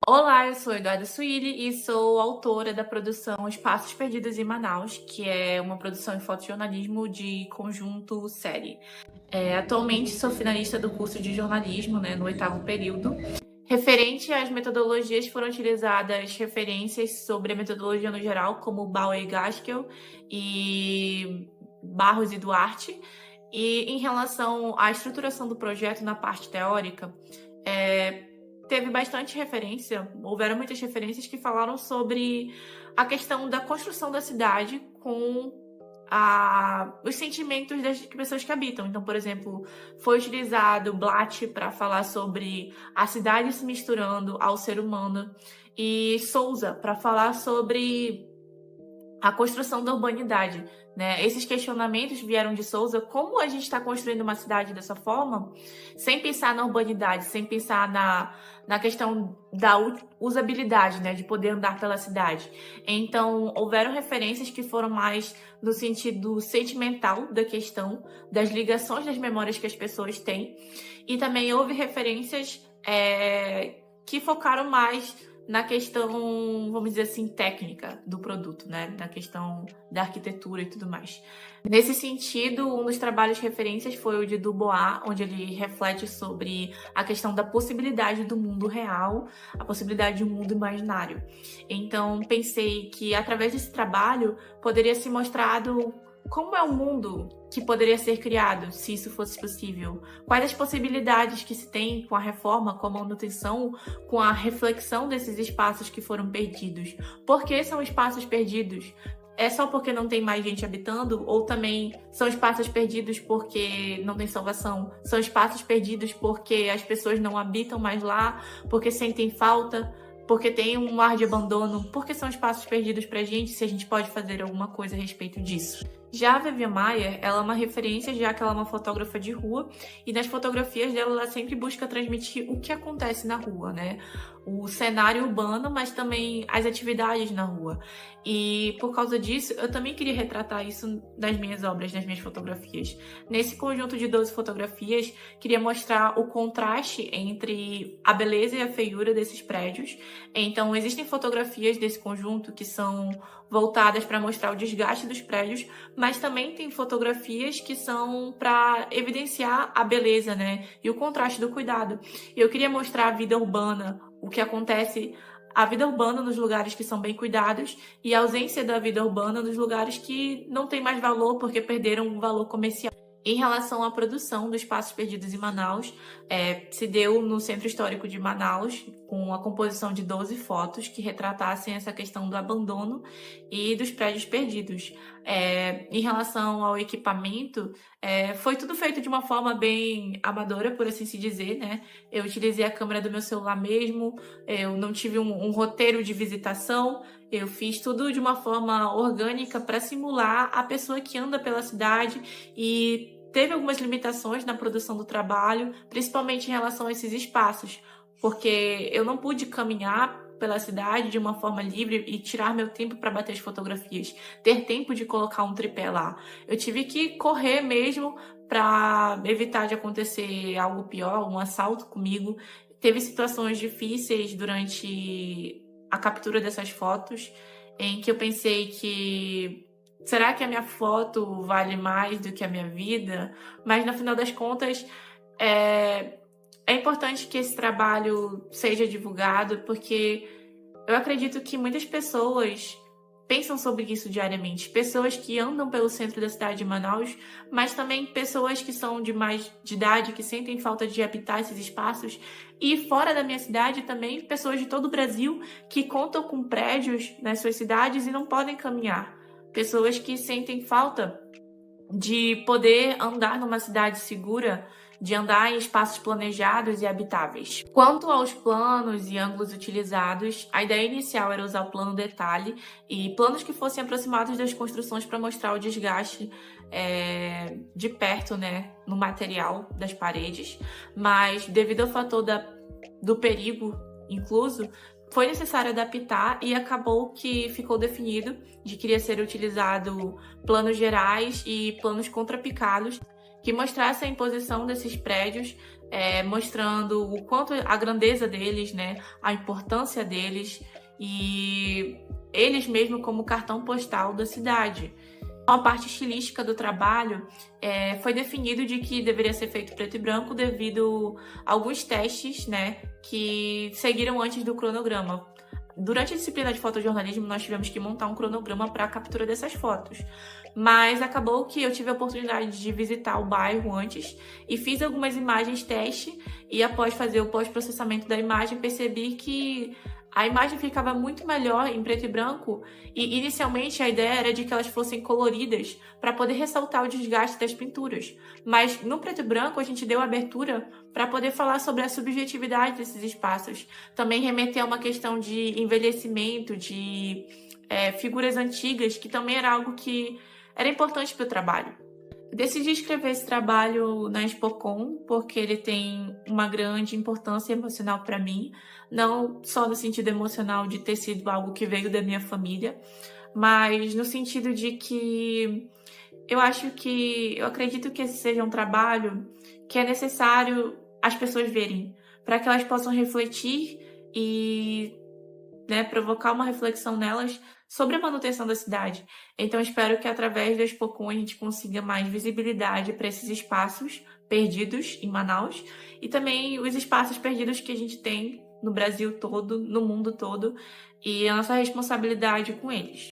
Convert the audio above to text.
Olá, eu sou Eduarda Suili e sou autora da produção Espaços Perdidos em Manaus, que é uma produção em fotojornalismo de conjunto série. Atualmente sou finalista do curso de jornalismo, no 8º período. Referente às metodologias, foram utilizadas referências sobre a metodologia no geral, como Bauer e Gaskell e Barros e Duarte. E em relação à estruturação do projeto na parte teórica, teve bastante referência, houveram muitas referências que falaram sobre a questão da construção da cidade com os sentimentos das pessoas que habitam. Então, por exemplo, foi utilizado Blatt para falar sobre a cidade se misturando ao ser humano e Souza para falar sobre a construção da urbanidade, né? Esses questionamentos vieram de Souza, como a gente está construindo uma cidade dessa forma, sem pensar na urbanidade, sem pensar na questão da usabilidade, né? De poder andar pela cidade. Então, houveram referências que foram mais no sentido sentimental da questão, das ligações das memórias que as pessoas têm, e também houve referências que focaram mais na questão, vamos dizer assim, técnica do produto, né? Na questão da arquitetura e tudo mais. Nesse sentido, um dos trabalhos referências foi o de Dubois, onde ele reflete sobre a questão da possibilidade do mundo real, a possibilidade de um mundo imaginário. Então, pensei que através desse trabalho poderia ser mostrado como é o mundo que poderia ser criado, se isso fosse possível? Quais as possibilidades que se tem com a reforma, com a manutenção, com a reflexão desses espaços que foram perdidos? Por que são espaços perdidos? É só porque não tem mais gente habitando? Ou também são espaços perdidos porque não tem salvação? São espaços perdidos porque as pessoas não habitam mais lá? Porque sentem falta? Porque tem um ar de abandono? Porque são espaços perdidos pra gente, se a gente pode fazer alguma coisa a respeito disso? Já a Vivian Maier, ela é uma referência, já que ela é uma fotógrafa de rua, e nas fotografias dela, ela sempre busca transmitir o que acontece na rua, né? O cenário urbano, mas também as atividades na rua. E por causa disso, eu também queria retratar isso nas minhas obras, nas minhas fotografias. Nesse conjunto de 12 fotografias, queria mostrar o contraste entre a beleza e a feiura desses prédios. Então, existem fotografias desse conjunto que são voltadas para mostrar o desgaste dos prédios, mas também tem fotografias que são para evidenciar a beleza, né? E o contraste do cuidado. Eu queria mostrar a vida urbana, o que acontece, a vida urbana nos lugares que são bem cuidados e a ausência da vida urbana nos lugares que não tem mais valor porque perderam o valor comercial. Em relação à produção do Espaços Perdidos em Manaus, se deu no Centro Histórico de Manaus, com a composição de 12 fotos que retratassem essa questão do abandono e dos prédios perdidos. Em relação ao equipamento, foi tudo feito de uma forma bem amadora, por assim se dizer, né? Eu utilizei a câmera do meu celular mesmo, eu não tive um roteiro de visitação, eu fiz tudo de uma forma orgânica para simular a pessoa que anda pela cidade e teve algumas limitações na produção do trabalho, principalmente em relação a esses espaços, porque eu não pude caminhar pela cidade de uma forma livre e tirar meu tempo para bater as fotografias, ter tempo de colocar um tripé lá. Eu tive que correr mesmo para evitar de acontecer algo pior, um assalto comigo. Teve situações difíceis durante a captura dessas fotos, em que eu pensei que será que a minha foto vale mais do que a minha vida? Mas, no final das contas, é importante que esse trabalho seja divulgado, porque eu acredito que muitas pessoas pensam sobre isso diariamente. Pessoas que andam pelo centro da cidade de Manaus, mas também pessoas que são de mais de idade, que sentem falta de habitar esses espaços. E fora da minha cidade também, pessoas de todo o Brasil que contam com prédios nas suas cidades e não podem caminhar. Pessoas que sentem falta de poder andar numa cidade segura, de andar em espaços planejados e habitáveis. Quanto aos planos e ângulos utilizados, a ideia inicial era usar o plano detalhe e planos que fossem aproximados das construções para mostrar o desgaste de perto, né, no material das paredes, mas devido ao fator do perigo incluso, foi necessário adaptar e acabou que ficou definido de que iria ser utilizado planos gerais e planos contrapicados que mostrassem a imposição desses prédios mostrando o quanto a grandeza deles, né, a importância deles e eles mesmo como cartão postal da cidade. A parte estilística do trabalho foi definido de que deveria ser feito preto e branco devido a alguns testes, né, que seguiram antes do cronograma. Durante a disciplina de fotojornalismo, nós tivemos que montar um cronograma para a captura dessas fotos. Mas acabou que eu tive a oportunidade de visitar o bairro antes e fiz algumas imagens teste e após fazer o pós-processamento da imagem, percebi que a imagem ficava muito melhor em preto e branco e inicialmente a ideia era de que elas fossem coloridas para poder ressaltar o desgaste das pinturas. Mas no preto e branco a gente deu abertura para poder falar sobre a subjetividade desses espaços. Também remeter a uma questão de envelhecimento, de figuras antigas, que também era algo que era importante para o trabalho. Decidi escrever esse trabalho na Expocom porque ele tem uma grande importância emocional para mim, não só no sentido emocional de ter sido algo que veio da minha família, mas no sentido de que eu acredito que esse seja um trabalho que é necessário as pessoas verem, para que elas possam refletir e, né, provocar uma reflexão nelas sobre a manutenção da cidade. Então, espero que através da Expocom a gente consiga mais visibilidade para esses espaços perdidos em Manaus e também os espaços perdidos que a gente tem no Brasil todo, no mundo todo, e a nossa responsabilidade com eles.